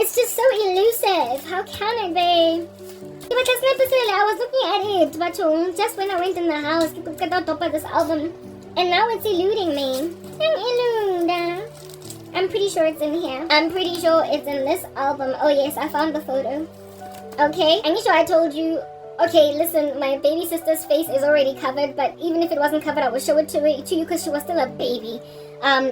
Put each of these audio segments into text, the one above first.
It's just so elusive. How can it be? But that's not necessarily. I was looking at it, but just when I went in the house, I got out top of this album, and now it's eluding me. I'm pretty sure it's in here. I'm pretty sure it's in this album. Oh yes, I found the photo. Okay, I'm sure I told you. Okay, listen, my baby sister's face is already covered, but even if it wasn't covered, I would show it to you because she was still a baby.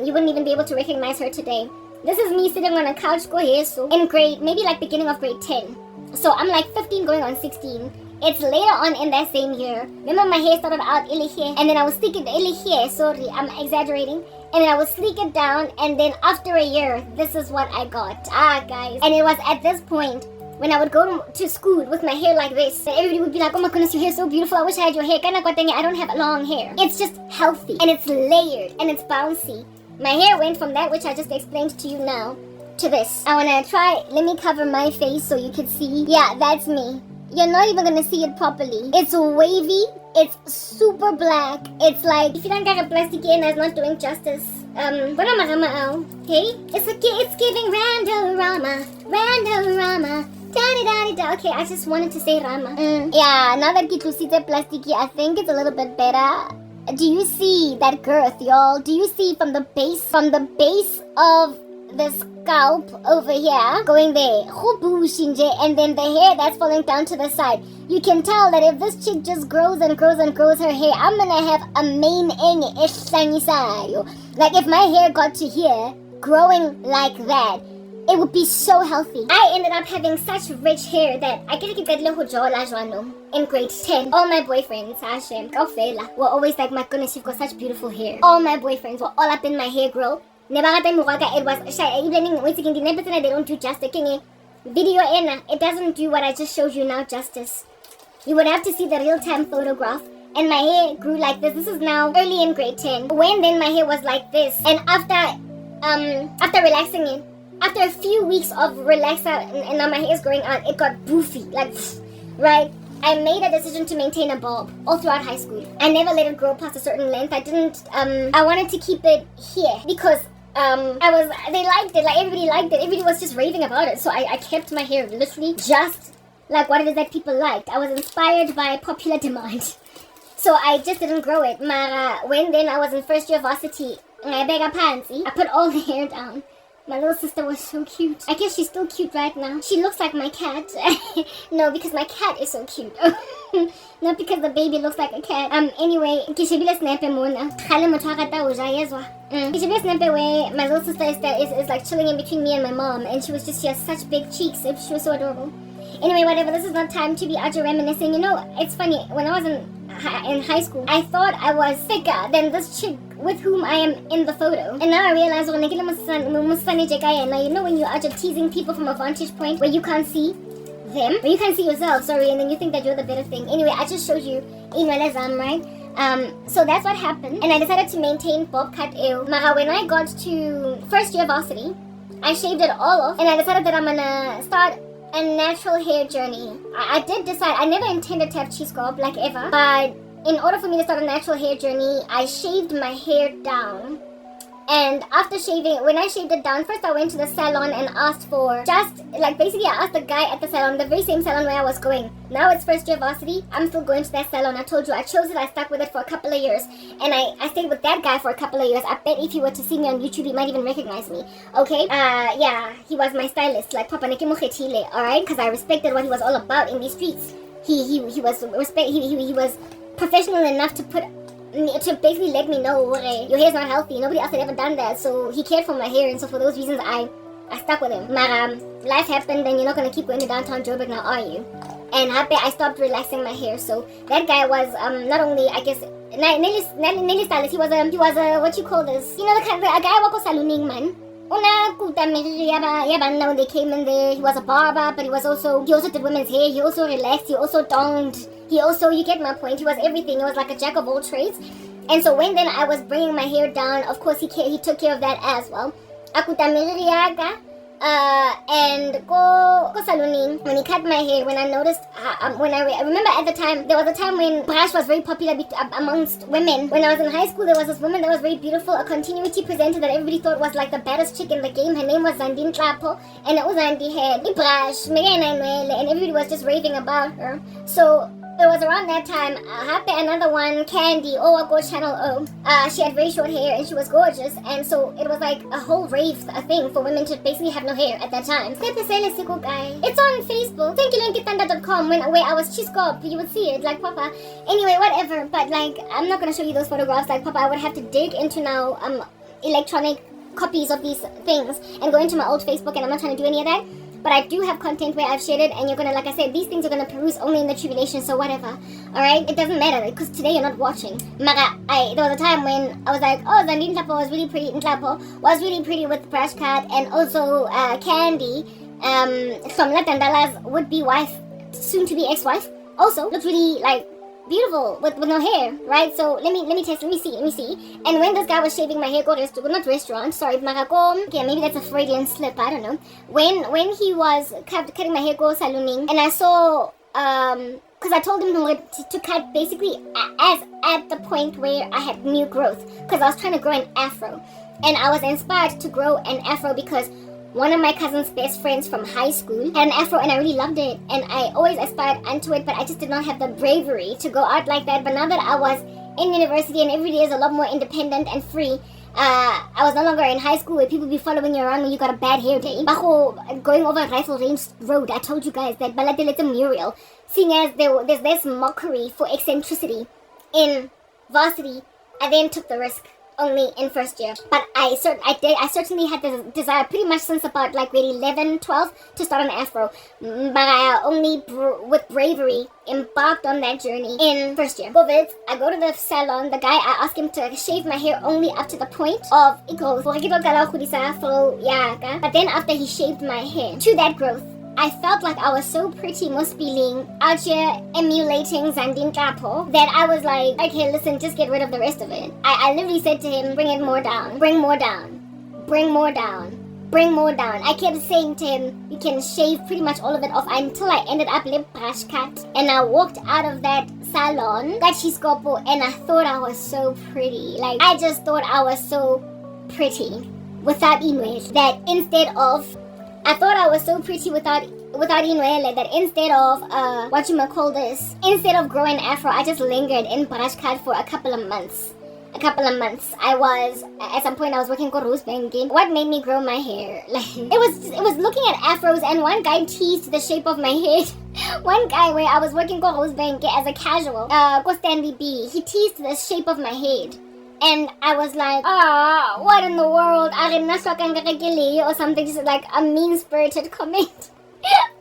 You wouldn't even be able to recognize her today. This is me sitting on a couch in grade, maybe like beginning of grade 10. So I'm like 15 going on 16. It's later on in that same year. Remember my hair started out illy here, and then I was sticking illy here. Sorry, I'm exaggerating. And then I would sleek it down, and then after a year, this is what I got. Guys. And it was at this point when I would go to school with my hair like this, and everybody would be like, oh my goodness, your hair's so beautiful. I wish I had your hair. I don't have long hair. It's just healthy, and it's layered, and it's bouncy. My hair went from that, which I just explained to you now, to this. I want to try, let me cover my face so you can see. Yeah, that's me. You're not even going to see it properly. It's wavy. It's super black. It's like, if you don't get a plastic hair, it's not doing justice. What am I okay? It's giving Randorama. Da-da-da-da-da. Okay, I just wanted to say Rama. Yeah, now that you see the plastic hair, I think it's a little bit better. Do you see that girth, y'all? Do you see from the base of the scalp over here, going there, and then the hair that's falling down to the side? You can tell that if this chick just grows and grows and grows her hair, I'm gonna have a main like if my hair got to here, growing like that, it would be so healthy. I ended up having such rich hair that I get in grade 10. All my boyfriends, were always like, my goodness, you've got such beautiful hair. All my boyfriends were all up in my hair grow. It was they don't do justice. Video it doesn't do what I just showed you now justice. You would have to see the real-time photograph. And my hair grew like this. This is now early in grade 10. When then my hair was like this. And after relaxing it, after a few weeks of relaxing and now my hair is growing out, it got boofy, like, right? I made a decision to maintain a bob all throughout high school. I never let it grow past a certain length. I wanted to keep it here because they liked it, like everybody liked it. Everybody was just raving about it. So I kept my hair literally just like what it is that people liked. I was inspired by popular demand. So I just didn't grow it. When then I was in first year varsity, I put all the hair down. My little sister was so cute. I guess she's still cute right now. She looks like my cat. No, because my cat is so cute. Not because the baby looks like a cat. Anyway, kishabila snap mona. Kishabila snap where my little sister is like chilling in between me and my mom, and she has such big cheeks. She was so adorable. Anyway, whatever. This is not time to be out reminiscing. You know, it's funny. When I was in high school, I thought I was thicker than this chick with whom I am in the photo. And now I realize you know when you're out teasing people from a vantage point where you can't see them, where you can't see yourself, sorry, and then you think that you're the better thing. Anyway, I just showed you in right? So that's what happened. And I decided to maintain bob cut ew. When I got to first year varsity, I shaved it all off and I decided that I'm gonna start a natural hair journey. I did decide, I never intended to have cheese scalp like ever, but in order for me to start a natural hair journey, I shaved my hair down. And after shaving, when I shaved it down, first I went to the salon and asked for basically I asked the guy at the salon, the very same salon where I was going. Now it's first year varsity, I'm still going to that salon. I told you, I chose it, I stuck with it for a couple of years. And I stayed with that guy for a couple of years. I bet if he were to see me on YouTube, he might even recognize me. Okay? Yeah, he was my stylist, like Papa Nekimukhetile, alright? Because I respected what he was all about in these streets. He was professional enough to basically let me know your hair's not healthy. Nobody else had ever done that, so he cared for my hair, and so for those reasons I stuck with him. But life happened, and you're not gonna keep going to downtown Joburg now, are you? And I stopped relaxing my hair. So that guy was not only, I guess, Nelly stylist. He was a what you call this? You know, a guy who was salooning man. When they came in there, he was a barber, but he also did women's hair. He also relaxed. He also donged. You get my point. He was everything. He was like a jack of all trades. And so when then I was bringing my hair down, of course he took care of that as well. and go saloning. When he cut my hair, when I noticed, I remember at the time, there was a time when brush was very popular amongst women. When I was in high school, there was this woman that was very beautiful, a continuity presenter that everybody thought was like the baddest chick in the game. Her name was Zandine Klapo, and it was Zandi had a brush, and everybody was just raving about her. So it was around that time, another one, Candy, I go Channel O. She had very short hair and she was gorgeous, and so it was like a whole rave thing for women to basically have no hair at that time. It's on Facebook. ThankyLinkyThunder.com where I was chiscop. You would see it, like Papa. Anyway, whatever, but like, I'm not gonna show you those photographs, like Papa. I would have to dig into now electronic copies of these things and go into my old Facebook, and I'm not trying to do any of that. But I do have content where I've shared it, and you're gonna, like I said, these things are gonna peruse only in the tribulation, so whatever. Alright? It doesn't matter, because today you're not watching. There was a time when I was like, Zandine Tlapo was really pretty, Tlapo was really pretty with brush cut, and also Candy, from Latandala's would-be wife, soon-to-be ex-wife, also looked really, like, beautiful with no hair, right? So let me see. And when this guy was shaving my hair, okay, maybe that's a Freudian slip, I don't know. When he was cutting my hair, go salooning, and I saw because I told him to cut basically as at the point where I had new growth, because I was trying to grow an afro, and I was inspired to grow an afro because one of my cousin's best friends from high school had an afro, and I really loved it, and I always aspired unto it, but I just did not have the bravery to go out like that. But now that I was in university and every day is a lot more independent and free, I was no longer in high school where people be following you around when you got a bad hair day. Going over Rifle Range Road, I told you guys that Balateleta Muriel, seeing as there's less mockery for eccentricity in varsity, I then took the risk only in first year. But I certainly had the desire pretty much since about like grade 11, 12 to start an afro. But I only with bravery embarked on that journey in first year. COVID, I go to the salon, the guy, I ask him to shave my hair only up to the point of growth. But then after he shaved my hair to that growth, I felt like I was so pretty, most feeling out here emulating Zandine Kapo, that I was like, okay, listen, just get rid of the rest of it. I literally said to him, bring it more down, bring more down, bring more down, bring more down. I kept saying to him, you can shave pretty much all of it off, until I ended up lip brush cut. And I walked out of that salon, and I thought I was so pretty. Like, I just thought I was so pretty without image, that instead of I thought I was so pretty without Inuele, that instead of instead of growing afro, I just lingered in brush cut for a couple of months. I was at some point I was working for Rosebank. What made me grow my hair? Like, it was looking at afros, and one guy teased the shape of my head. One guy where I was working for Rosebank as a casual, Stanley B, he teased the shape of my head. And I was like, what in the world? Or something, just like a mean-spirited comment.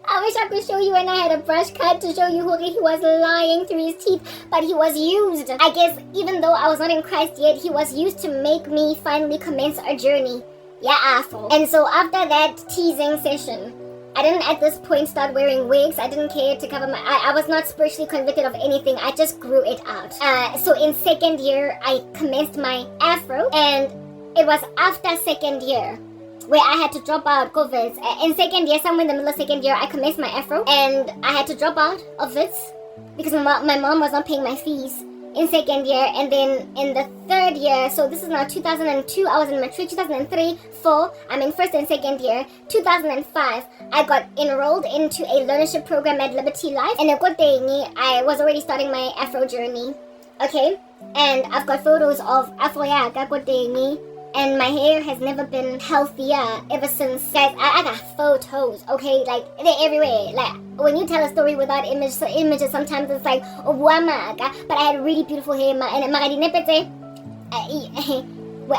I wish I could show you when I had a brush cut to show you who he was lying through his teeth, but he was used. I guess even though I was not in Christ yet, he was used to make me finally commence a journey. Yeah, asshole. And so after that teasing session, I didn't at this point start wearing wigs. I didn't care to cover my... I was not spiritually convicted of anything. I just grew it out. So in second year, I commenced my afro. And it was after second year where I had to drop out COVID. In second year, somewhere in the middle of second year, I commenced my afro. And I had to drop out of it because my mom was not paying my fees in second year. And then in the third year, so this is now 2002, I was in matric. 2003, 4, I'm in first and second year. 2005, I got enrolled into a learnership program at Liberty Life, and I was already starting my afro journey. Okay, and I've got photos of afro and my hair has never been healthier ever since. Guys, I got photos, okay? Like, they're everywhere. Like, when you tell a story without images, sometimes it's like, but I had really beautiful hair. And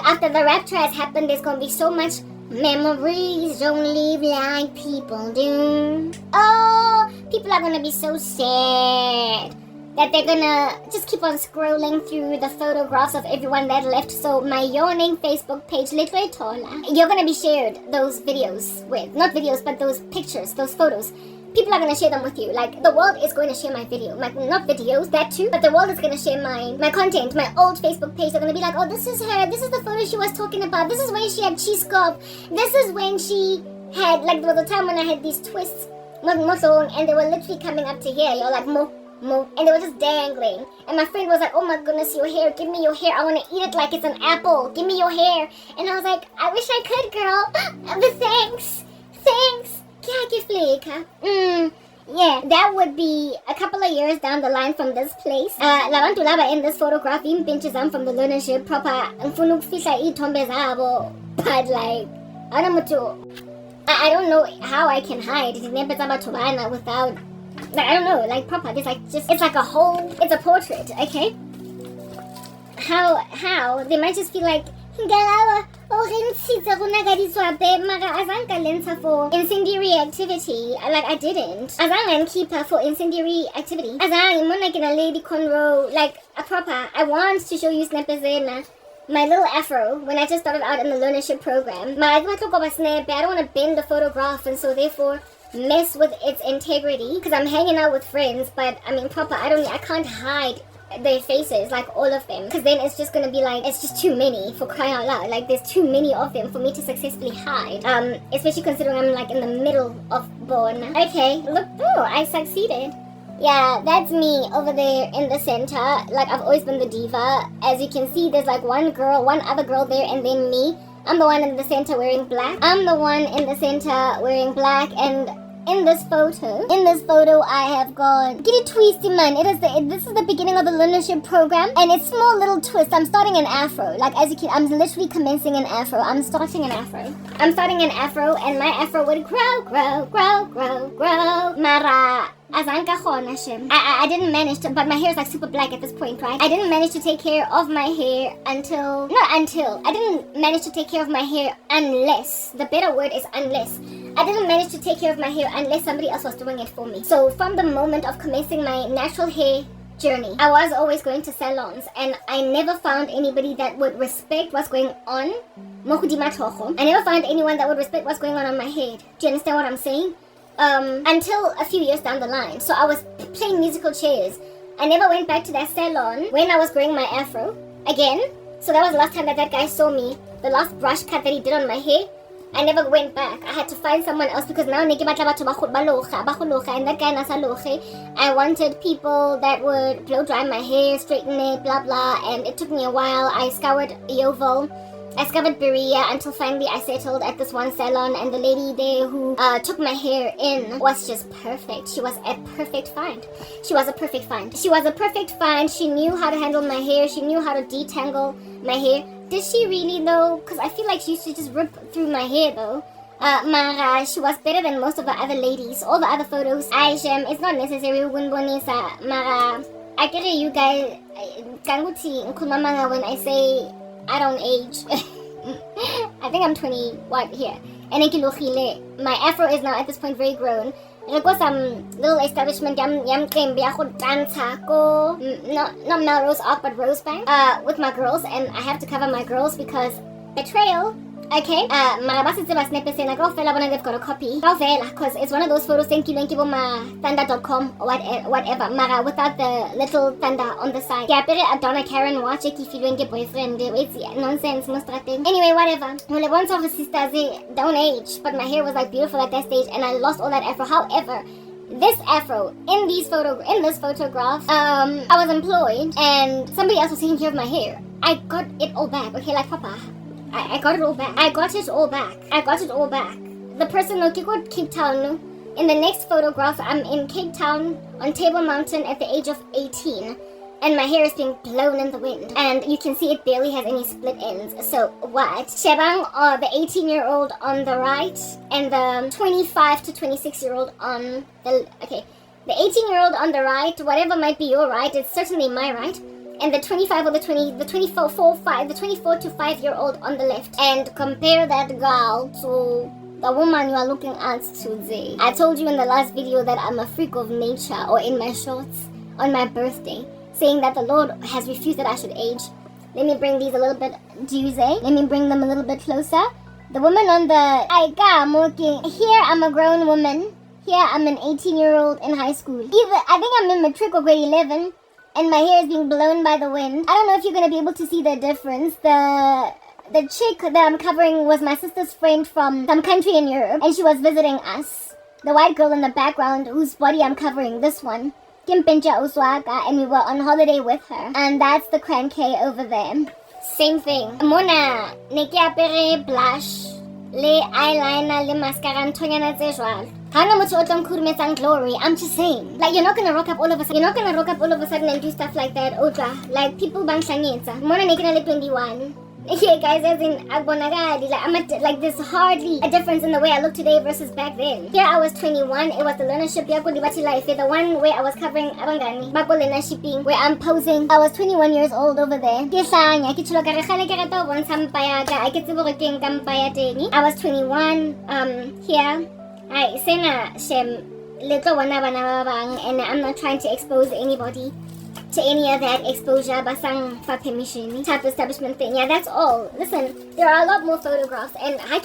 after the rapture has happened, there's gonna be so much memories don't live like people do. Oh, people are gonna be so sad that they're gonna just keep on scrolling through the photographs of everyone that left. So my yawning Facebook page, literally Tola, you're gonna be shared those videos with, not videos, but those pictures, those photos. People are gonna share them with you. Like, the world is going to share my video, not videos, that too, but the world is gonna share my content. My old Facebook page, they're gonna be like, oh, this is her, this is the photo she was talking about, this is when she had cheese cup, this is when she had, like, there was a time when I had these twists, and they were literally coming up to here, like, and they were just dangling. And my friend was like, oh my goodness, your hair, give me your hair. I want to eat it like it's an apple. Give me your hair. And I was like, I wish I could, girl. But thanks. Yeah, that would be a couple of years down the line from this place. Labantu laba in this photograph, impinches I'm from the learnership proper. But like, I don't know how I can hide without, like, I don't know, like, proper. It's like just, it's like a whole, it's a portrait, okay? How they might just feel like, for incendiary activity. Like, I didn't. Azangan keep her for incendiary activity. Azang lady conroe, like a proper. I want to show you Snapazena. My little afro, when I just started out in the learnership program. I don't want to bend the photograph, and so therefore mess with its integrity, because I'm hanging out with friends. But I mean, proper, I can't hide their faces, like all of them, because then it's just gonna be like, it's just too many, for crying out loud. Like, there's too many of them for me to successfully hide, especially considering I'm like in the middle of Born. Okay, look, oh, I succeeded. Yeah, that's me over there in the center. Like, I've always been the diva. As you can see, there's like one other girl there, and then me. I'm the one in the center wearing black. And in this photo, I have got, get it twisty, man. This is the beginning of the learnership program, and it's small little twist. I'm starting an afro. Like, as you can, I'm literally commencing an afro. I'm starting an afro, and my afro would grow. Mara. I didn't manage to, but my hair is like super black at this point, right? I didn't manage to take care of my hair I didn't manage to take care of my hair unless, the better word is unless. I didn't manage to take care of my hair unless somebody else was doing it for me. So from the moment of commencing my natural hair journey, I was always going to salons, and I never found anybody that would respect what's going on. I never found anyone that would respect what's going on my head. Do you understand what I'm saying? Until a few years down the line. So I was playing musical chairs. I never went back to that salon when I was growing my afro again. So that was the last time that guy saw me. The last brush cut that he did on my hair. I never went back. I had to find someone else, because now and that guy nasa. I wanted people that would blow dry my hair, straighten it, blah blah, and it took me a while. I scoured Yeovil, I scoured Berea, until finally I settled at this one salon, and the lady there who took my hair in was just perfect. She was a perfect find. She knew how to handle my hair. She knew how to detangle my hair. Did she really though? Because I feel like she used to just rip through my hair though. Mara, she was better than most of the other ladies. All the other photos, it's not necessary. Mara, I get it, you guys. When I say I don't age. I think I'm 20, what, here. And my afro is now at this point very grown. There was some little establishment not Melrose Arc, but Rosebank, with my girls, and I have to cover my girls because betrayal. Okay, they've got a copy. Because it's one of those photos, thank you, thunder.com or whatever. Mara, without the little thunder on the side. Yeah, I Donna Karen watch it if you don't get boyfriend. It's nonsense, anyway, whatever. Well, a bunch of the sisters, they don't age, but my hair was like beautiful at that stage, and I lost all that afro. However, this afro in this photograph, I was employed, and somebody else was taking care of my hair. I got it all back, okay, like Papa. I got it all back. The person look at Cape Town. In the next photograph, I'm in Cape Town on Table Mountain at the age of 18. And my hair is being blown in the wind. And you can see it barely has any split ends. So what? Shebang, the 18-year-old on the right, and the 25 to 26-year-old on the... Okay, the 18-year-old on the right, whatever might be your right, it's certainly my right. And the 25 or the 24 to 5-year-old on the left. And compare that girl to the woman you are looking at today. I told you in the last video that I'm a freak of nature, or in my shorts, on my birthday, saying that the Lord has refused that I should age. Let me bring these a little bit, let me bring them a little bit closer. The woman on the, I'm working, here I'm a grown woman. Here I'm an 18-year-old in high school. I think I'm in matric or grade 11. And my hair is being blown by the wind. I don't know if you're going to be able to see the difference. the chick that I'm covering was my sister's friend from some country in Europe, and she was visiting us. The white girl in the background, whose body I'm covering, this one, Kim Pincha Uswaka, and we were on holiday with her. And that's the Cran K over there. Same thing. Mona, ne ke apere blush, le eyeliner, le mascara, ntonyana tse jwalo. Hana motho o tla mkhurumetsang glory. I'm just saying. Like, you're not gonna rock up all of a sudden. You're not gonna rock up all of a sudden and do stuff like that. Otra. Like, people bang shanyetsa. Mona ne ke na le 21. Yeah, guys, as in, like, there's hardly a difference in the way I look today versus back then. Here I was 21, it was the learnership, the one where I was covering abangani, bakolena shipping, where I'm posing. I was 21 years old over there. I was 21, here. I sena shem little wana bana bang, and I'm not trying to expose anybody to any of that exposure, basang for permission type establishment thing. Yeah, that's all. Listen, there are a lot more photographs, and I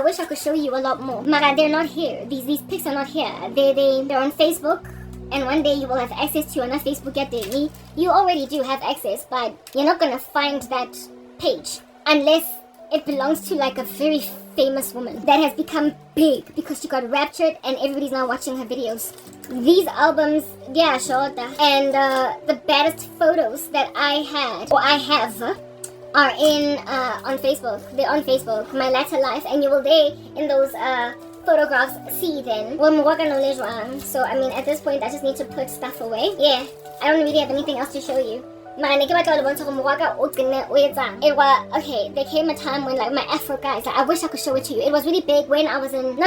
wish I could show you a lot more. Mara, they're not here. These pics are not here. They're on Facebook, and one day you will have access to on a Facebook at me. You already do have access, but you're not gonna find that page unless it belongs to like a very famous woman that has become big because she got raptured and everybody's now watching her videos. These albums, yeah, short, and the baddest photos that I had or I have are in on Facebook. They're on Facebook, my latter life, and you will there in those photographs see then. So I mean, at this point, I just need to put stuff away. Yeah, I don't really have anything else to show you. It was okay. There came a time when like my Afro guys, like, I wish I could show it to you. It was really big when I was when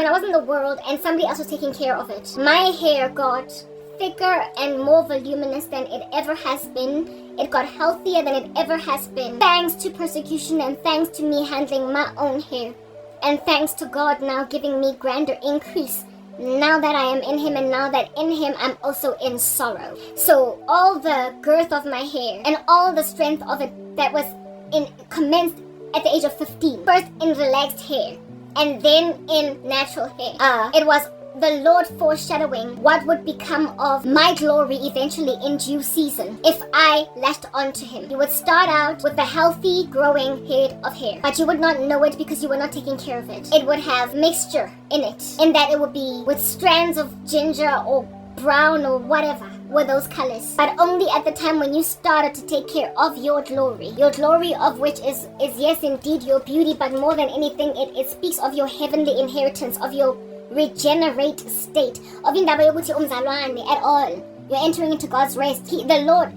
I was in the world and somebody else was taking care of it. My hair got thicker and more voluminous than it ever has been. It got healthier than it ever has been. Thanks to persecution and thanks to me handling my own hair. And thanks to God now giving me grander increase. Now that I am in him, and now that in him I'm also in sorrow. So all the girth of my hair and all the strength of it that was commenced at the age of 15, first in relaxed hair and then in natural hair, it was the Lord foreshadowing what would become of my glory eventually in due season if I latched onto him. You would start out with a healthy growing head of hair, but you would not know it because you were not taking care of it. It would have mixture in it, in that it would be with strands of ginger or brown or whatever were those colors, but only at the time when you started to take care of your glory of which is yes indeed your beauty, but more than anything it speaks of your heavenly inheritance, of your regenerate state, of indaba yokuthi umzalwane at all. You're entering into God's rest. The Lord,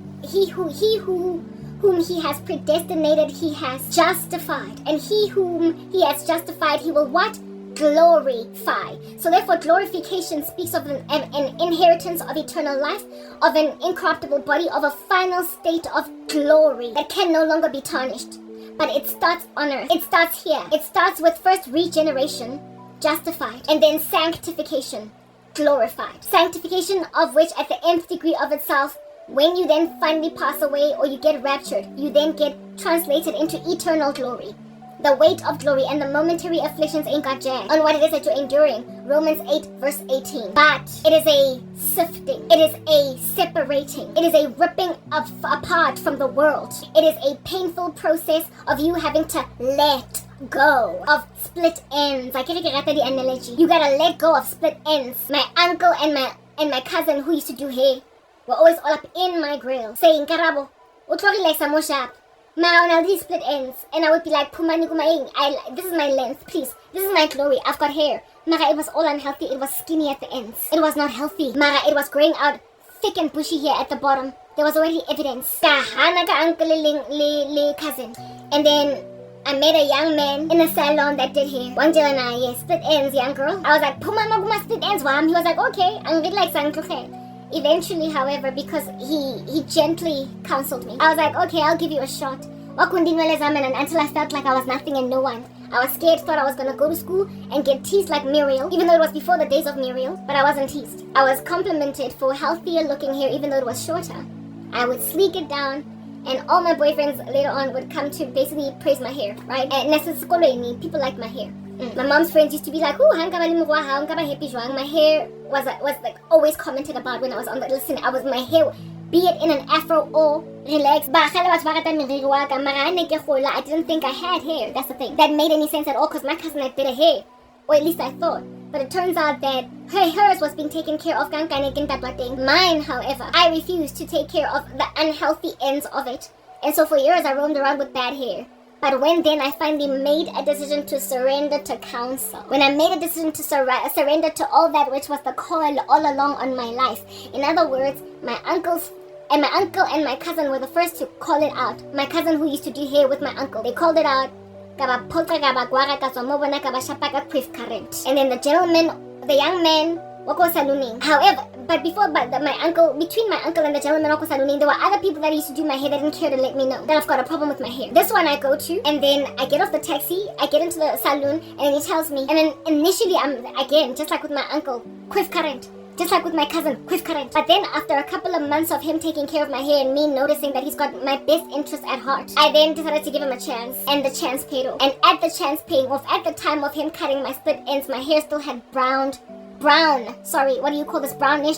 whom he has predestinated, he has justified, and he whom he has justified, he will what? Glorify. So therefore glorification speaks of an inheritance of eternal life, of an incorruptible body, of a final state of glory that can no longer be tarnished. But it starts on earth. It starts here. It starts with first regeneration, justified, and then sanctification, glorified. Sanctification of which at the nth degree of itself, when you then finally pass away or you get raptured, you then get translated into eternal glory. The weight of glory and the momentary afflictions ain't got jack on what it is that you're enduring. Romans 8 verse 18. But it is a sifting. It is a separating. It is a ripping apart from the world. It is a painful process of you having to let go of split ends. I can't get the analogy. You gotta let go of split ends. My uncle and my cousin who used to do hair were always all up in my grill saying, Karabo, utlori like some more sharp. Now these split ends, and I would be like, Pumani kumaing, this is my length, please. This is my glory. I've got hair. Mara, it was all unhealthy. It was skinny at the ends. It was not healthy. Mara, it was growing out thick and bushy here at the bottom. There was already evidence. Kahana ka uncle le cousin. And then I met a young man in a salon that did hair. Wanjelana, yes, split ends, young girl. I was like, Pumama guma split ends, wam. He was like, okay, I'm good like hair. Eventually, however, because he gently counseled me, I was like, okay, I'll give you a shot. Until I felt like I was nothing and no one. I was scared, thought I was gonna go to school and get teased like Muriel, even though it was before the days of Muriel, but I wasn't teased. I was complimented for healthier looking hair, even though it was shorter. I would sleek it down, and all my boyfriends later on would come to basically praise my hair, right? And people like my hair. My mom's friends used to be like, "Ooh, my hair was like always commented about when I was on the listen. My hair be it in an afro or relaxed. I didn't think I had hair. That's the thing. That made any sense at all because my cousin had better hair. Or at least I thought. But it turns out that hers was being taken care of. Mine, however, I refused to take care of the unhealthy ends of it. And so for years I roamed around with bad hair. But when then I finally made a decision to surrender to counsel, when I made a decision to surrender to all that which was the call all along on my life. In other words, my uncle and my cousin were the first to call it out. My cousin who used to do hair with my uncle, they called it out. And then the gentleman, the young man, wako salooning. However, between my uncle and the gentleman wako salooning, there were other people that used to do my hair that didn't care to let me know that I've got a problem with my hair. This one I go to, and then I get off the taxi, I get into the saloon, and then he tells me, and then initially I'm, again, just like with my uncle, quiff current. Just like with my cousin, quiff current. But then after a couple of months of him taking care of my hair and me noticing that he's got my best interest at heart, I then decided to give him a chance. And the chance paid off. And at the chance paying off, at the time of him cutting my split ends, my hair still had brownish,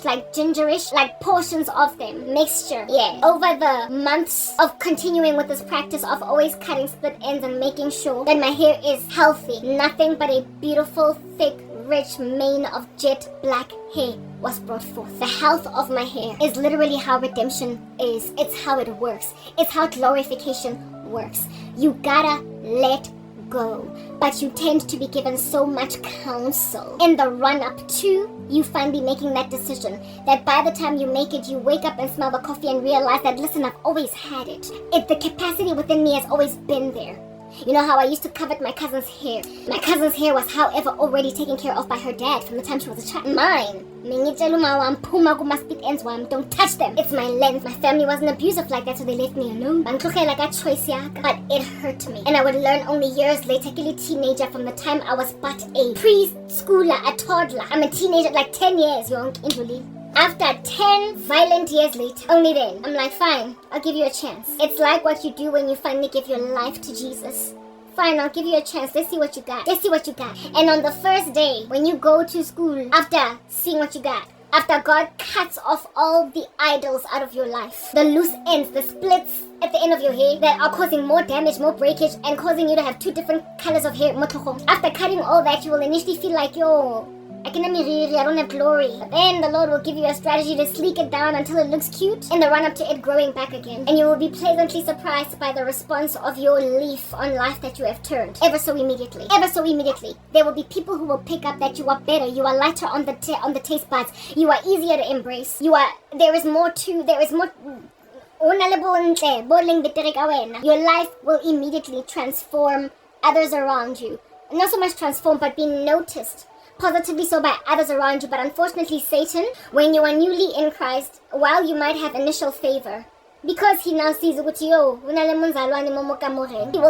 like gingerish, like portions of them, mixture. Yeah. Over the months of continuing with this practice of always cutting split ends and making sure that my hair is healthy, nothing but a beautiful, thick, rich mane of jet black hair was brought forth. The health of my hair is literally how redemption is. It's how it works. It's how glorification works. You gotta let go. But you tend to be given so much counsel in the run-up to you finally making that decision, that by the time you make it, you wake up and smell the coffee and realize that, listen, I've always had it. The capacity within me has always been there. You know how I used to covet my cousin's hair? My cousin's hair was, however, already taken care of by her dad from the time she was a child. Mine, don't touch them. It's my lens. My family wasn't abusive like that, so they left me alone. But it hurt me. And I would learn only years later, a teenager, from the time I was but a preschooler, a toddler. I'm a teenager, like 10 years, After 10 violent years later, only then, I'm like, fine, I'll give you a chance. It's like what you do when you finally give your life to Jesus. Fine, I'll give you a chance. Let's see what you got. And on the first day, when you go to school, after seeing what you got, after God cuts off all the idols out of your life, the loose ends, the splits at the end of your hair that are causing more damage, more breakage, and causing you to have two different colors of hair. After cutting all that, you will initially feel like, I don't have glory. But then the Lord will give you a strategy to sleek it down until it looks cute in the run-up to it growing back again. And you will be pleasantly surprised by the response of your leaf on life that you have turned. Ever so immediately. There will be people who will pick up that you are better. You are lighter on the taste buds. You are easier to embrace. There is more. Your life will immediately transform others around you. Not so much transform, but be noticed positively so by others around you. But unfortunately, Satan, when you are newly in Christ, while you might have initial favor, because he now sees he will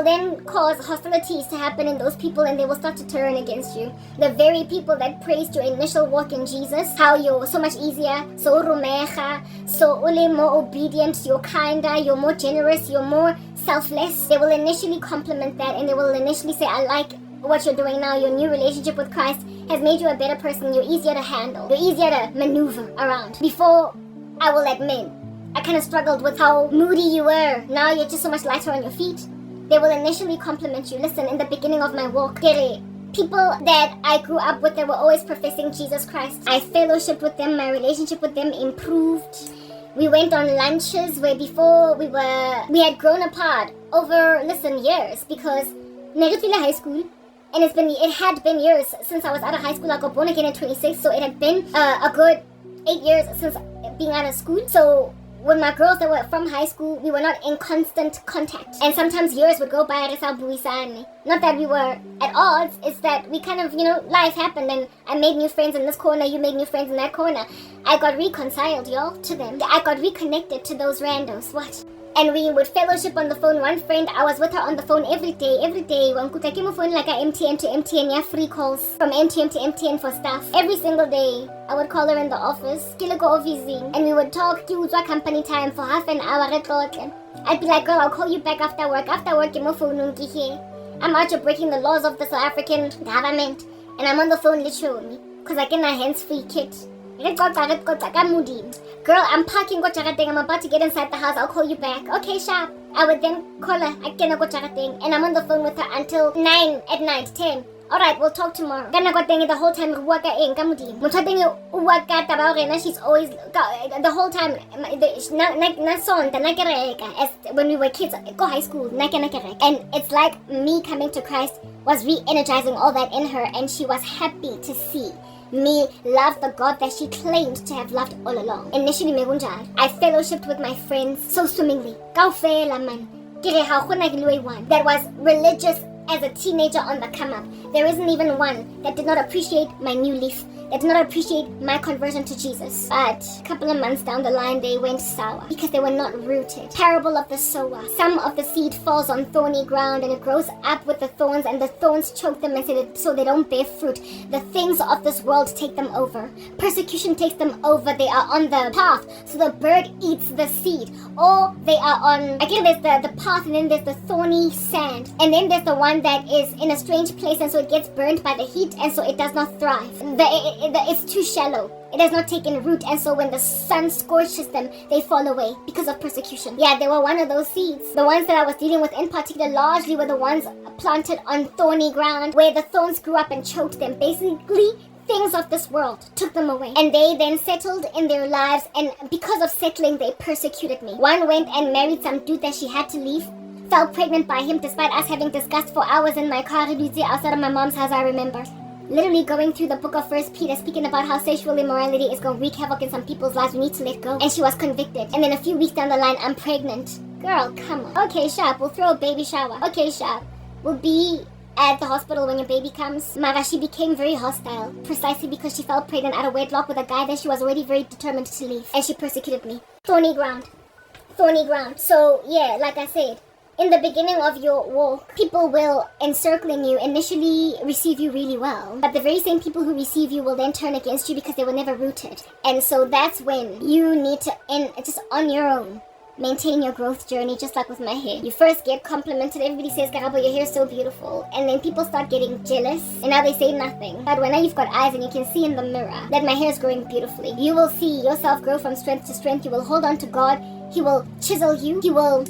then cause hostilities to happen in those people, and they will start to turn against you. The very people that praised your initial walk in Jesus, how you're so much easier, so rumecha, so more obedient, you're kinder, you're more generous, you're more selfless. They will initially compliment that, and they will initially say, I like what you're doing now. Your new relationship with Christ has made you a better person. You're easier to handle. You're easier to maneuver around. Before, I will admit, I kind of struggled with how moody you were. Now you're just so much lighter on your feet. They will initially compliment you. Listen, in the beginning of my walk, people that I grew up with that were always professing Jesus Christ, I fellowshiped with them. My relationship with them improved. We went on lunches where before we had grown apart over, years, because high school. And it had been years since I was out of high school. I got born again at 26, so it had been a good 8 years since being out of school. So with my girls that were from high school, we were not in constant contact. And sometimes years would go by. Not that we were at odds, it's that we kind of, life happened, and I made new friends in this corner, you made new friends in that corner. I got reconciled, to them. I got reconnected to those randos. What? And we would fellowship on the phone. One friend, I was with her on the phone every day. Wankutake phone like a MTN to MTN, free calls from MTN to MTN for stuff. Every single day, I would call her in the office, and we would talk to company time for half an hour. I'd be like, girl, I'll call you back after work. I'm out here breaking the laws of the South African government, and I'm on the phone literally, because I get my hands-free kit. girl, I'm parking go jarateng. I'm about to get inside the house. I'll call you back. Okay, sharp. I would then call her. I can go jarateng. And I'm on the phone with her until 9 at night, 10. Alright, we'll talk tomorrow. Kana go teng the whole time waka eng ka modimo. Motho teng waka taba rena, she's always the whole time na sonta na kereka as when we were kids go high school na kereka. And it's like me coming to Christ was re-energizing all that in her, and she was happy to see me love the God that she claimed to have loved all along. Initially, I fellowshipped with my friends so swimmingly. That was religious as a teenager on the come up. There isn't even one that did not appreciate my new leaf, that did not appreciate my conversion to Jesus. But a couple of months down the line, they went sour because they were not rooted. Parable of the sower. Some of the seed falls on thorny ground and it grows up with the thorns, and the thorns choke them and so they don't bear fruit. The things of this world take them over. Persecution takes them over. They are on the path, so the bird eats the seed. Or they are on, again, there's the path, and then there's the thorny sand. And then there's the one that is in a strange place, and so it gets burned by the heat, and so it does not thrive. It's too shallow. It has not taken root, and so when the sun scorches them, they fall away because of persecution. Yeah, they were one of those seeds. The ones that I was dealing with in particular largely were the ones planted on thorny ground, where the thorns grew up and choked them. Basically, things of this world took them away, and they then settled in their lives, and because of settling, they persecuted me. One went and married some dude that she had to leave, fell pregnant by him despite us having discussed for hours in my car outside of my mom's house, I remember. Literally going through the book of 1 Peter, speaking about how sexual immorality is going to wreak havoc in some people's lives. We need to let go. And she was convicted. And then a few weeks down the line, I'm pregnant. Girl, come on. Okay, sharp. We'll throw a baby shower. Okay, sharp. We'll be at the hospital when your baby comes. Mara, she became very hostile, precisely because she fell pregnant out of wedlock with a guy that she was already very determined to leave. And she persecuted me. Thorny ground. Thorny ground. So, yeah, like I said, in the beginning of your walk, people will, encircling you, initially receive you really well. But the very same people who receive you will then turn against you because they were never rooted. And so that's when you need to, just on your own, maintain your growth journey, just like with my hair. You first get complimented. Everybody says, Karabo, your hair is so beautiful. And then people start getting jealous, and now they say nothing. But when now you've got eyes and you can see in the mirror that my hair is growing beautifully, you will see yourself grow from strength to strength. You will hold on to God. He will chisel you. He will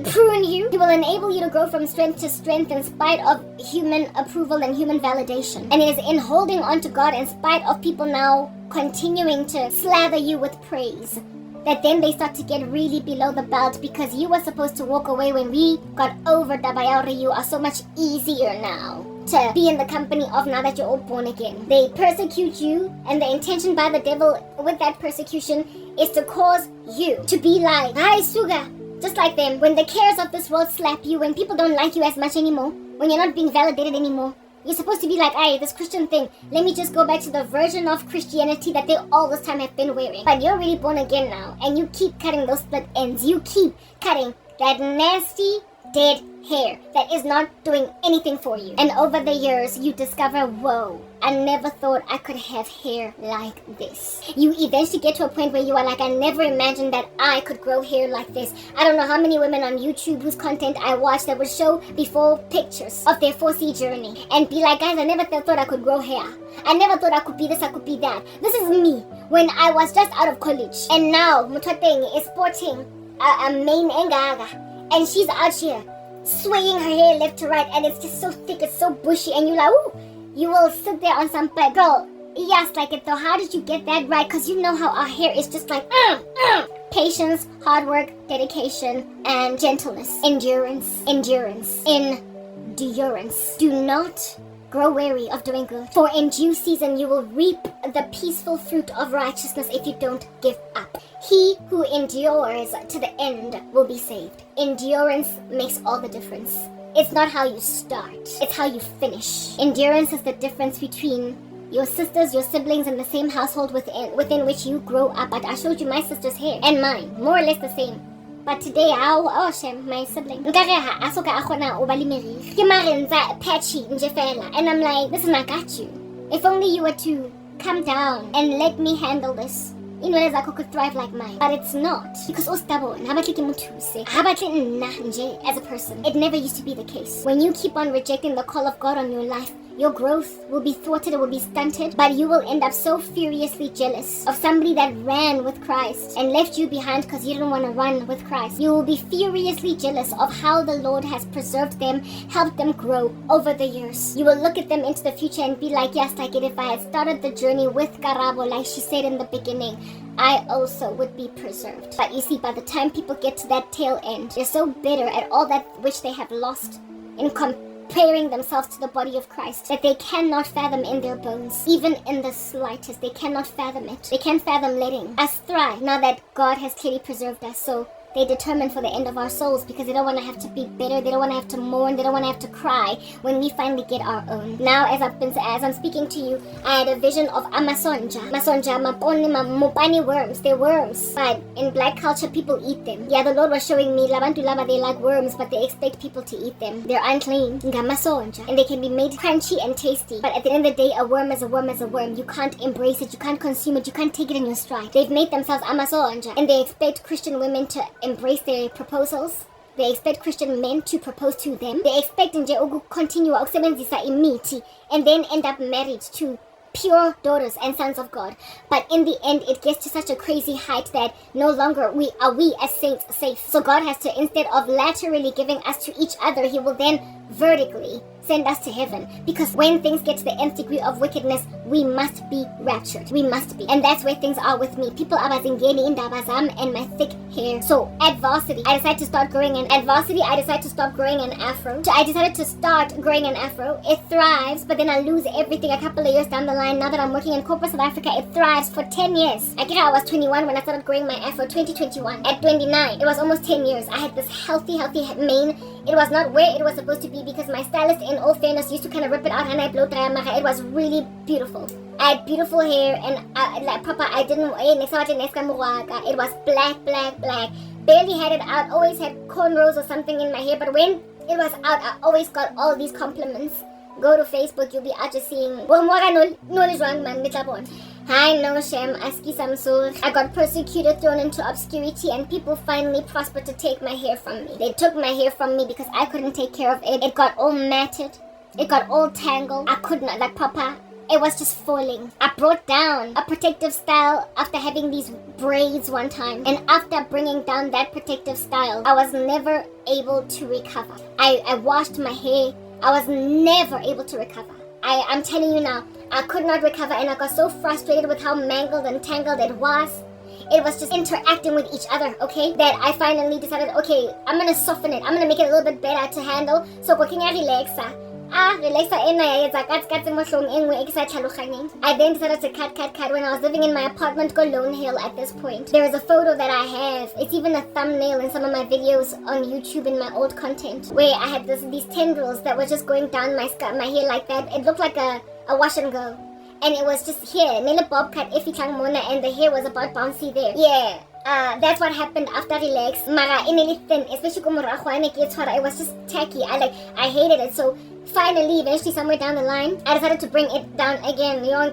prune you. He will enable you to grow from strength to strength in spite of human approval and human validation. And it is in holding on to God in spite of people now continuing to slather you with praise that then they start to get really below the belt, because you were supposed to walk away when we got over Dabayari. You are so much easier now to be in the company of now that you're all born again. They persecute you, and the intention by the devil with that persecution is to cause you to be like, hi, Suga, just like them. When the cares of this world slap you, when people don't like you as much anymore, when you're not being validated anymore, you're supposed to be like, hey, this Christian thing, let me just go back to the version of Christianity that they all this time have been wearing. But you're really born again now, and you keep cutting those split ends. You keep cutting that nasty, dead hair that is not doing anything for you. And over the years, you discover, whoa, I never thought I could have hair like this. You eventually get to a point where you are like, I never imagined that I could grow hair like this. I don't know how many women on YouTube whose content I watch that would show before pictures of their 4C journey and be like, guys, I never thought I could grow hair. I never thought I could be this, I could be that. This is me when I was just out of college. And now, Mutwateng is sporting a main engaga. And she's out here swaying her hair left to right, and it's just so thick, it's so bushy, and you're like, ooh, you will sit there on some bed. Girl, yes, like it though. How did you get that right? Because you know how our hair is just like, patience, hard work, dedication, and gentleness. Endurance. Do not grow weary of doing good, for in due season you will reap the peaceful fruit of righteousness if you don't give up. He who endures to the end will be saved. Endurance makes all the difference. It's not how you start, it's how you finish. Endurance is the difference between your sisters, your siblings in the same household within which you grow up. But I showed you my sister's hair and mine, more or less the same. But today, my sibling, patchy, and I'm like, listen, I got you. If only you were to come down and let me handle this, I could thrive like mine. But it's not. Because as a person, it never used to be the case. When you keep on rejecting the call of God on your life, your growth will be thwarted, it will be stunted, but you will end up so furiously jealous of somebody that ran with Christ and left you behind because you didn't want to run with Christ. You will be furiously jealous of how the Lord has preserved them, helped them grow over the years. You will look at them into the future and be like, yes, like it, if I had started the journey with Karabo, like she said in the beginning, I also would be preserved. But you see, by the time people get to that tail end, they're so bitter at all that which they have lost in comparing themselves to the body of Christ that they cannot fathom in their bones, even in the slightest. They cannot fathom it. They can't fathom letting us thrive now that God has clearly preserved us. So they determine for the end of our souls because they don't want to have to be bitter, they don't want to have to mourn, they don't want to have to cry when we finally get our own. Now, as I'm speaking to you, I had a vision of masonja, mopani worms. They're worms, but in black culture, people eat them. Yeah, the Lord was showing me, labantu laba, they like worms, but they expect people to eat them. They're unclean, masonja, and they can be made crunchy and tasty. But at the end of the day, a worm is a worm is a worm. You can't embrace it, you can't consume it, you can't take it in your stride. They've made themselves masonja, and they expect Christian women to embrace their proposals. They expect Christian men to propose to them. They expect nje continue ukusebenzisa imithi and then end up married to pure daughters and sons of God. But in the end, it gets to such a crazy height that no longer we as saints safe. So God has to, instead of laterally giving us to each other, he will then vertically send us to heaven. Because when things get to the nth degree of wickedness, we must be raptured. We must be. And that's where things are with me. People are bazingeni in dabazam and my thick hair. So at varsity, I decided to start growing an afro. So I decided to start growing an afro. It thrives, but then I lose everything a couple of years down the line. Now that I'm working in corporate South Africa, it thrives for 10 years. I get how I was 21 when I started growing my afro, 2021. At 29, it was almost 10 years. I had this healthy mane. It was not where it was supposed to be because my stylist, in all fairness, used to kind of rip it out and I blow dry. It was really beautiful. I had beautiful hair and it was black. Barely had it out, always had cornrows or something in my hair, but when it was out, I always got all these compliments. Go to Facebook, you'll be out just seeing Hi, no shame, aski samsur. I got persecuted, thrown into obscurity, and people finally prospered to take my hair from me. They took my hair from me because I couldn't take care of it. It got all matted. It got all tangled. I could not, like Papa. It was just falling. I brought down a protective style after having these braids one time. And after bringing down that protective style, I was never able to recover. I washed my hair. I was never able to recover. I'm telling you now, I could not recover, and I got so frustrated with how mangled and tangled it was. It was just interacting with each other, okay? That I finally decided, okay, I'm gonna soften it. I'm gonna make it a little bit better to handle. So working at relaxa. I then decided to cut when I was living in my apartment Lone Hill at this point. There is a photo that I have. It's even a thumbnail in some of my videos on YouTube in my old content where I had these tendrils that were just going down my hair like that. It looked like a wash and go. And it was just here. Nele bob cut and the hair was about bouncy there. Yeah. That's what happened after relax. Mara ineli thin, especially it was just tacky. I hated it. So finally, eventually somewhere down the line, I decided to bring it down again. I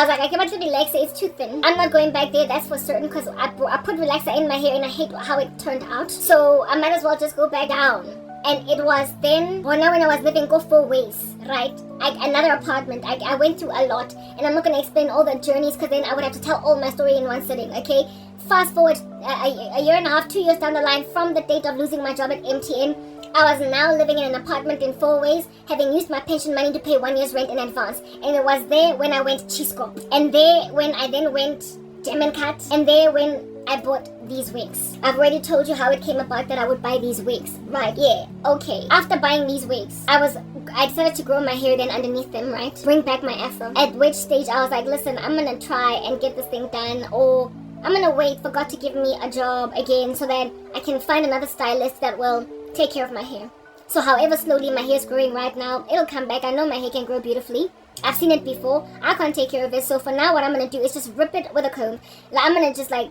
was like, I came out to relaxer, it's too thin. I'm not going back there, that's for certain, because I put relaxer in my hair and I hate how it turned out. So I might as well just go back down. And it was then, when I was living go 4 ways, right? Another apartment. I went through a lot. And I'm not going to explain all the journeys because then I would have to tell all my story in one sitting, okay? Fast forward a year and a half, 2 years down the line from the date of losing my job at MTN, I was now living in an apartment in 4 ways, having used my pension money to pay 1 year's rent in advance. And it was there when I went Chisco. And there when I then went German Cut. And there when I bought these wigs. I've already told you how it came about that I would buy these wigs. Right, yeah, okay. After buying these wigs, I decided to grow my hair then underneath them, right? Bring back my afro. At which stage I was like, listen, I'm gonna try and get this thing done, or I'm gonna wait for God to give me a job again so that I can find another stylist that will take care of my hair. So however slowly my hair is growing right now, it'll come back. I know my hair can grow beautifully. I've seen it before. I can't take care of it. So for now, what I'm going to do is just rip it with a comb. I'm going to just every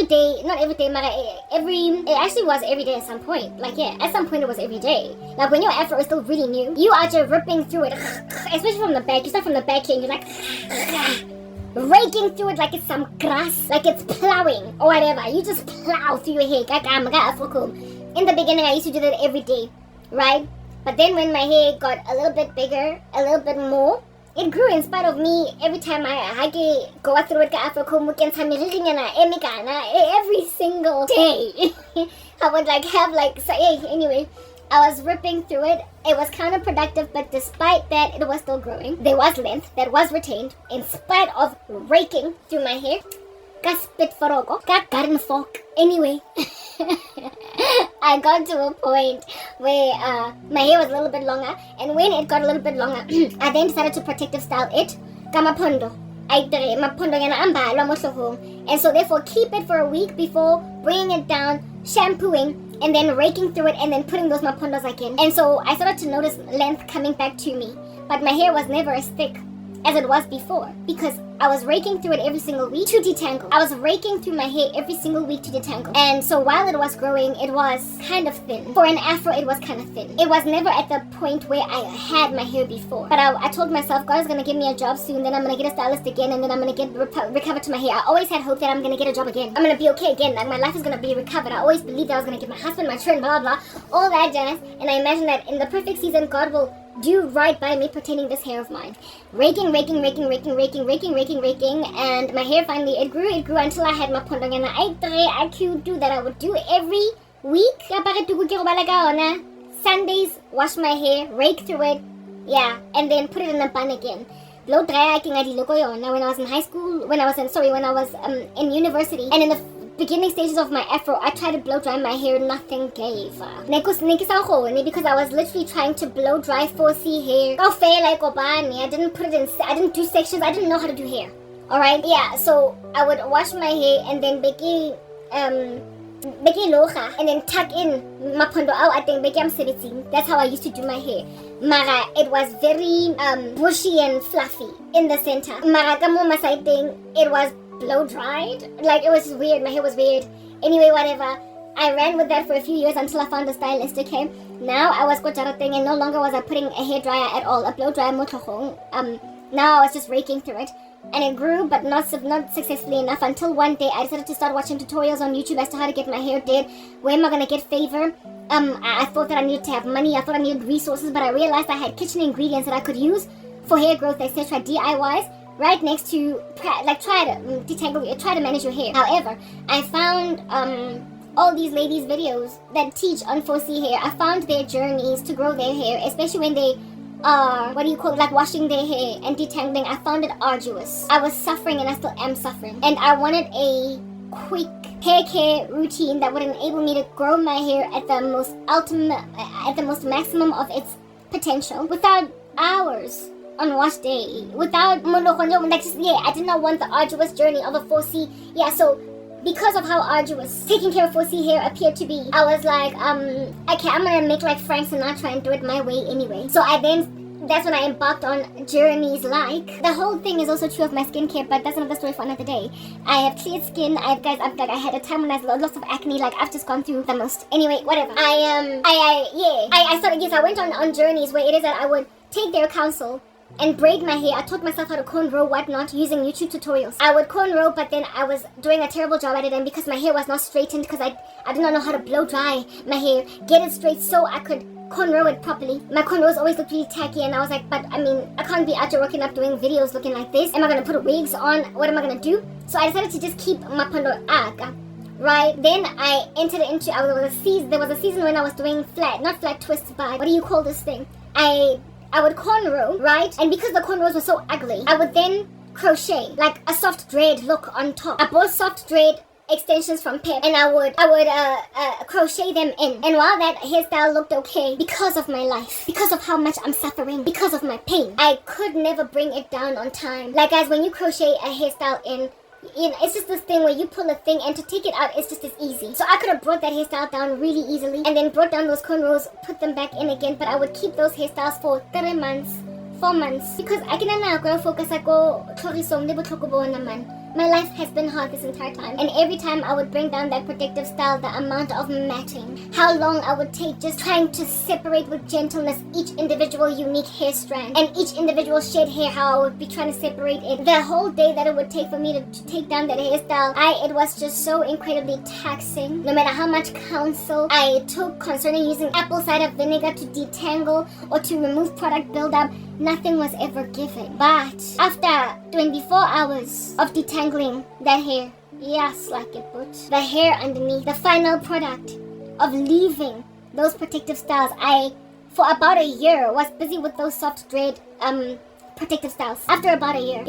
day, not every day, it actually was every day at some point. At some point it was every day. When your afro is still really new, you are just ripping through it, especially from the back. You start from the back here and you're raking through it like it's some grass, like it's plowing or whatever. You just plow through your hair. In the beginning, I used to do that every day, right? But then when my hair got a little bit bigger, a little bit more, it grew in spite of me. Every time I go through it, every single day. I would like have like, so anyway, I was ripping through it. It was counterproductive, but despite that, it was still growing. There was length that was retained in spite of raking through my hair. Garden fork. Anyway, I got to a point where my hair was a little bit longer, and when it got a little bit longer, I then decided to protective style it. Kamapondo. And so therefore keep it for a week before bringing it down, shampooing, and then raking through it, and then putting those mapondos again. And so I started to notice length coming back to me, but my hair was never as thick as it was before, because I was raking through it every single week to detangle. I was raking through my hair every single week to detangle. And so while it was growing, it was kind of thin. For an afro, it was kind of thin. It was never at the point where I had my hair before. But I told myself, God is going to give me a job soon, then I'm going to get a stylist again, and then I'm going to get recovered to my hair. I always had hope that I'm going to get a job again. I'm going to be okay again. Like, my life is going to be recovered. I always believed that I was going to get my husband, my children, blah, blah, blah, all that jazz. And I imagine that in the perfect season, God will do right by me pertaining this hair of mine. Raking, and my hair finally, it grew until I had my pondong, and I could do that. I would do every week. Sundays, wash my hair, rake through it, and then put it in a bun again. Blow dry when I was in high school, when I was in university, and in the beginning stages of my afro, I tried to blow dry my hair, nothing gave. Because I was literally trying to blow dry 4C hair. I didn't put it in, I didn't do sections, I didn't know how to do hair. Alright, so I would wash my hair and then beki locha, and then tuck in mapondo out, I think that's how I used to do my hair. Mara, it was very bushy and fluffy in the center. Mara kamo masaiting, it was blow dried. Like, it was just weird. My hair was weird. Anyway, whatever. I ran with that for a few years until I found a stylist, okay? Now I was thing, and no longer was I putting a hair dryer at all. A blow dryer motohong. Now I was just raking through it. And it grew, but not successfully enough, until one day I decided to start watching tutorials on YouTube as to how to get my hair did. Where am I gonna get favor? I thought that I needed to have money. I thought I needed resources, but I realized I had kitchen ingredients that I could use for hair growth, etc. DIYs. Right next to, like, try to detangle, try to manage your hair. However, I found all these ladies' videos that teach on 4C hair. I found their journeys to grow their hair, especially when they are, like washing their hair and detangling. I found it arduous. I was suffering, and I still am suffering. And I wanted a quick hair care routine that would enable me to grow my hair at the most maximum of its potential without hours on wash day, without I did not want the arduous journey of a 4C. So because of how arduous taking care of 4C hair appeared to be, I was like, okay, I'm gonna make like Frank Sinatra and do it my way anyway. So that's when I embarked on journeys like, the whole thing is also true of my skincare, but that's another story for another day. I have cleared skin. I had a time when I had lots of acne. Like, I've just gone through the most. Anyway, whatever. I went on journeys where it is that I would take their counsel and braid my hair. I taught myself how to cornrow, whatnot, using YouTube tutorials. I would cornrow, but then I was doing a terrible job at it, and because my hair was not straightened, because I did not know how to blow dry my hair, get it straight so I could cornrow it properly. My cornrows always looked really tacky, and I was like, but I mean, I can't be out there working up doing videos looking like this. Am I gonna put wigs on? What am I gonna do? So I decided to just keep my pondo aga. Right, then I entered into, there was a season when I was doing not flat twists, but what do you call this thing? I would cornrow, right? And because the cornrows were so ugly, I would then crochet, like a soft dread look on top. I bought soft dread extensions from Pep, and I would crochet them in. And while that hairstyle looked okay, because of my life, because of how much I'm suffering, because of my pain, I could never bring it down on time. Like, guys, when you crochet a hairstyle in, it's just this thing where you pull a thing, and to take it out, it's just as easy. So I could have brought that hairstyle down really easily, and then brought down those cornrows, put them back in again, but I would keep those hairstyles for 4 months, because I can now go focus ako tlhogisong le botlhoko bo naman. My life has been hard this entire time, and every time I would bring down that protective style, the amount of matting, how long I would take just trying to separate with gentleness each individual unique hair strand and each individual shed hair, how I would be trying to separate it. The whole day that it would take for me to take down that hairstyle, it was just so incredibly taxing. No matter how much counsel I took concerning using apple cider vinegar to detangle or to remove product buildup, nothing was ever given. But after 24 hours of detangling that hair, yes, like it put, the hair underneath, the final product of leaving those protective styles, I, for about a year, was busy with those soft dread protective styles. After about a year,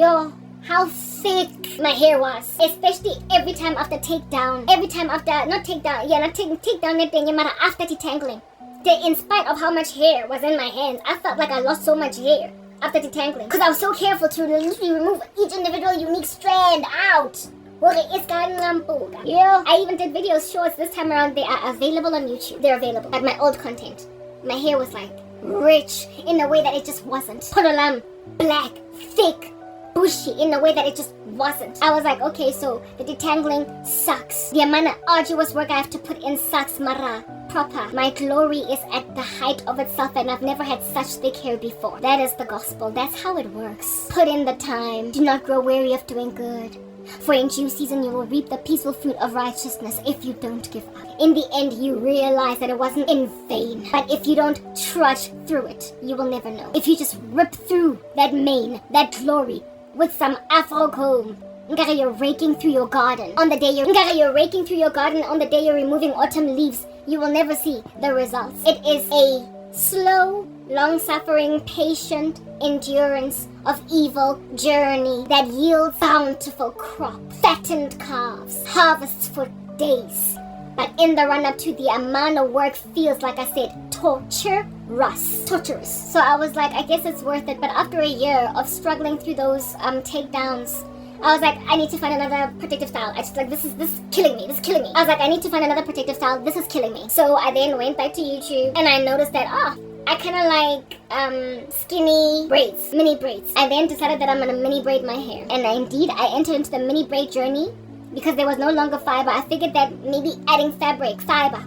how thick my hair was, especially every time after takedown, takedown that thing, after detangling. In spite of how much hair was in my hands, I felt like I lost so much hair after detangling because I was so careful to literally remove each individual unique strand out. I even did videos, shorts this time around. They are available on YouTube. They're available. Like my old content, my hair was like rich in a way that it just wasn't. Podolam, black, thick, bushy in a way that it just wasn't. I was like, okay, so the detangling sucks. The amount of arduous work I have to put in sucks, mara. Proper. My glory is at the height of itself, and I've never had such thick hair before. That is the gospel. That's how it works. Put in the time. Do not grow weary of doing good. For in due season you will reap the peaceful fruit of righteousness if you don't give up. In the end, you realize that it wasn't in vain. But if you don't trudge through it, you will never know. If you just rip through that mane, that glory, with some afro comb, you're raking through your garden. On the day you're raking through your garden, on the day you're removing autumn leaves, you will never see the results. It is a slow, long-suffering, patient endurance of evil journey that yields bountiful crop, fattened calves, harvests for days. But in the run-up to the amount of work feels, like I said, torturous. So I was like, I guess it's worth it. But after a year of struggling through those takedowns, I was like, I need to find another protective style. I just like, this is killing me. I was like, I need to find another protective style. This is killing me. So I then went back to YouTube and I noticed that, I kind of like skinny braids, mini braids. I then decided that I'm going to mini braid my hair. And indeed, I entered into the mini braid journey because there was no longer fiber. I figured that maybe adding fiber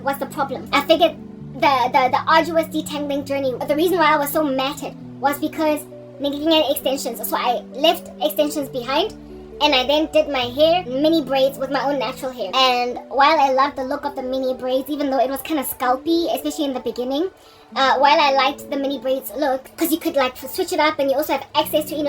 was the problem. I figured the arduous detangling journey, the reason why I was so matted was because neglecting extensions. So I left extensions behind. And I then did my hair mini braids with my own natural hair. And while I loved the look of the mini braids, even though it was kind of scalpy, especially in the beginning, while I liked the mini braids look, because you could like switch it up and you also have access to, you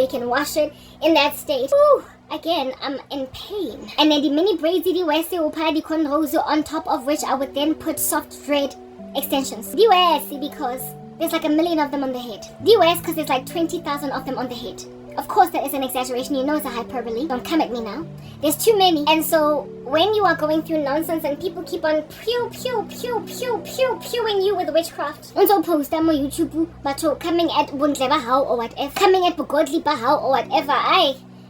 can wash it in that state. Whew, again, I'm in pain. And then the mini braids, on top of which I would then put soft dread extensions. Because there's like 1 million of them on the head. Because there's like 20,000 of them on the head. Of course, that is an exaggeration. You know it's a hyperbole. Don't come at me now. There's too many. And so when you are going through nonsense and people keep on pewing you with witchcraft. And so post them on YouTube, but coming at Bundleba how or whatever. Coming at Bugodli how or whatever.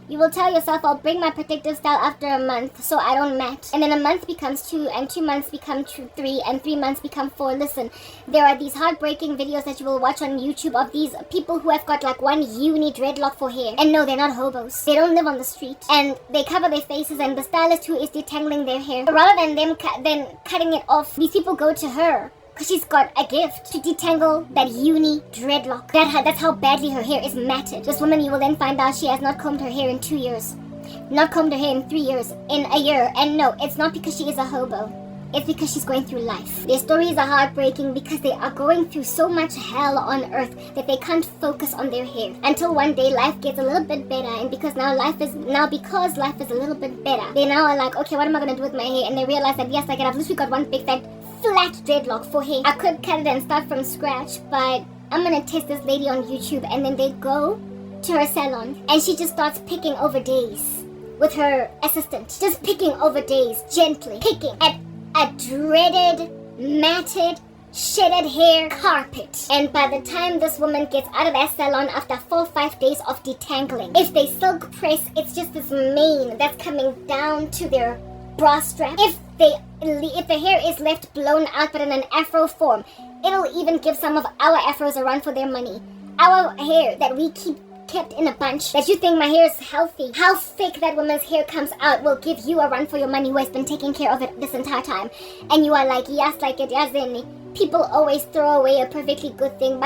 You will tell yourself, I'll bring my protective style after a month so I don't mat. And then a month becomes 2, and 2 months become 3, and 3 months become 4. Listen, there are these heartbreaking videos that you will watch on YouTube of these people who have got like one uni dreadlock for hair. And no, they're not hobos. They don't live on the street. And they cover their faces, and the stylist who is detangling their hair, rather than them cutting it off, these people go to her. Because she's got a gift to detangle that uni dreadlock. That's how badly her hair is matted. This woman, you will then find out she has not combed her hair in 2 years. Not combed her hair in 3 years. In a year. And no, it's not because she is a hobo. It's because she's going through life. Their stories are heartbreaking because they are going through so much hell on earth that they can't focus on their hair. Until one day life gets a little bit better, and because life is a little bit better, they now are like, okay, what am I going to do with my hair? And they realize that yes, I've literally got one big fat flat dreadlock for hair. I could cut it and start from scratch, but I'm gonna test this lady on YouTube. And then they go to her salon and she just starts picking over days with her assistant, just picking over days, gently picking at a dreaded, matted, shedded hair carpet. And by the time this woman gets out of that salon after 4 or 5 days of detangling, if they silk press, it's just this mane that's coming down to their bra strap. If the hair is left blown out but in an afro form, it'll even give some of our afros a run for their money. Our hair that we keep kept in a bunch, that you think my hair is healthy, how fake that woman's hair comes out will give you a run for your money who has been taking care of it this entire time. And you are like, yes, like it, yes, then people always throw away a perfectly good thing.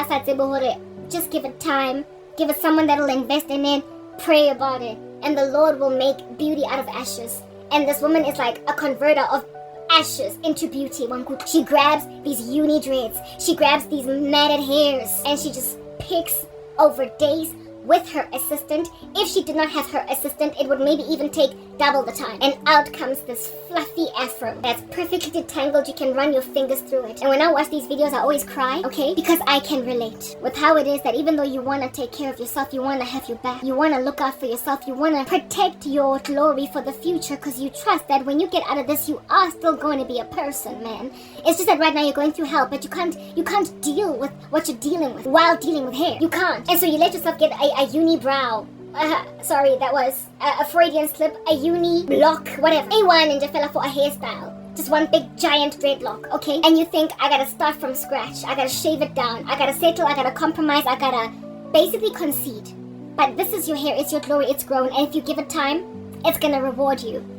Just give it time. Give it someone that will invest in it. Pray about it. And the Lord will make beauty out of ashes. And this woman is like a converter of ashes into beauty. She grabs these uni dreads. She grabs these matted hairs. And she just picks over days with her assistant. If she did not have her assistant, it would maybe even take double the time. And out comes this fluffy afro that's perfectly detangled. You can run your fingers through it. And when I watch these videos, I always cry, okay? Because I can relate with how it is that even though you want to take care of yourself, you want to have your back, you want to look out for yourself, you want to protect your glory for the future, because you trust that when you get out of this, you are still going to be a person, man. It's just that right now you're going through hell, but you can't deal with what you're dealing with while dealing with hair. You can't. And so you let yourself get a unibrow. Sorry, that was a Freudian slip. A uni block, whatever. A1 ninja fella for a hairstyle. Just one big giant dreadlock, okay? And you think, I gotta start from scratch. I gotta shave it down. I gotta settle. I gotta compromise. I gotta basically concede. But this is your hair. It's your glory. It's grown. And if you give it time, it's gonna reward you.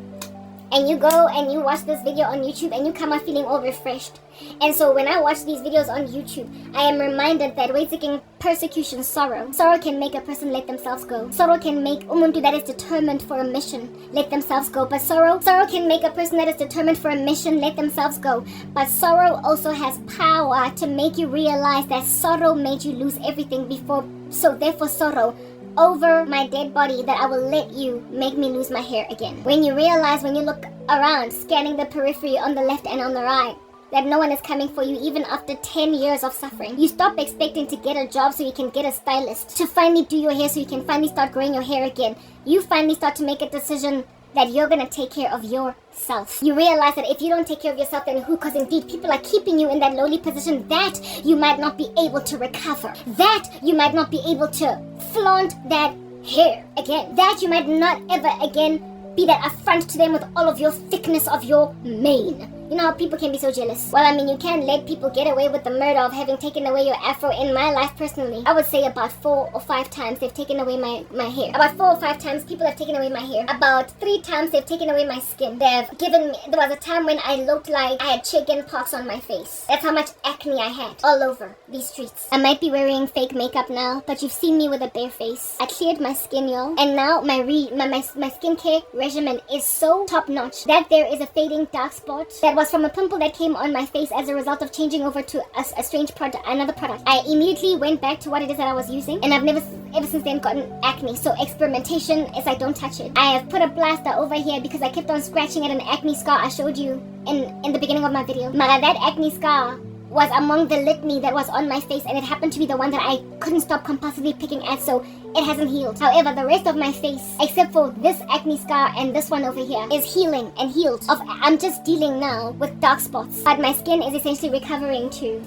And you go and you watch this video on YouTube and you come out feeling all refreshed. And so when I watch these videos on YouTube, I am reminded that waiting persecution, sorrow can make a person let themselves go. Sorrow can make umuntu that is determined for a mission let themselves go. But sorrow can make a person that is determined for a mission let themselves go. But sorrow also has power to make you realize that sorrow made you lose everything before. So therefore sorrow, over my dead body, that I will let you make me lose my hair again. When you realize, when you look around, scanning the periphery on the left and on the right, that no one is coming for you even after 10 years of suffering. You stop expecting to get a job so you can get a stylist, to finally do your hair so you can finally start growing your hair again. You finally start to make a decision that you're gonna take care of yourself. You realize that if you don't take care of yourself, then who? Because indeed people are keeping you in that lowly position that you might not be able to recover, that you might not be able to flaunt that hair again, that you might not ever again be that affront to them with all of your thickness of your mane. You know how people can be so jealous? Well, I mean, you can't let people get away with the murder of having taken away your afro. In my life personally, I would say about 4 or 5 times they've taken away my hair. About 4 or 5 times people have taken away my hair. About 3 times they've taken away my skin. They've given me, there was a time when I looked like I had chicken pox on my face. That's how much acne I had all over these streets. I might be wearing fake makeup now, but you've seen me with a bare face. I cleared my skin, y'all. And now my skincare regimen is so top notch that there is a fading dark spot that was from a pimple that came on my face as a result of changing over to a strange product, another product. I immediately went back to what it is that I was using, and I've never ever since then gotten acne. So experimentation is like, don't touch it. I have put a plaster over here because I kept on scratching at an acne scar I showed you in the beginning of my video. Mara, that acne scar was among the litany that was on my face, and it happened to be the one that I couldn't stop compulsively picking at, so it hasn't healed. However, the rest of my face, except for this acne scar and this one over here, is healing and healed. I'm just dealing now with dark spots, but my skin is essentially recovering too.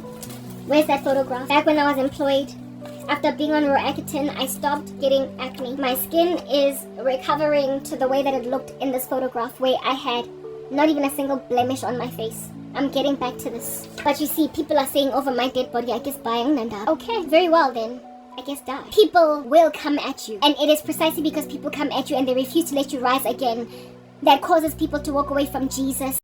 Where's that photograph? Back when I was employed, after being on Roaccutane, I stopped getting acne. My skin is recovering to the way that it looked in this photograph, where I had not even a single blemish on my face. I'm getting back to this. But you see, people are saying over my dead body, I guess buying nanda. Okay, very well then. I guess die. People will come at you. And it is precisely because people come at you and they refuse to let you rise again that causes people to walk away from Jesus.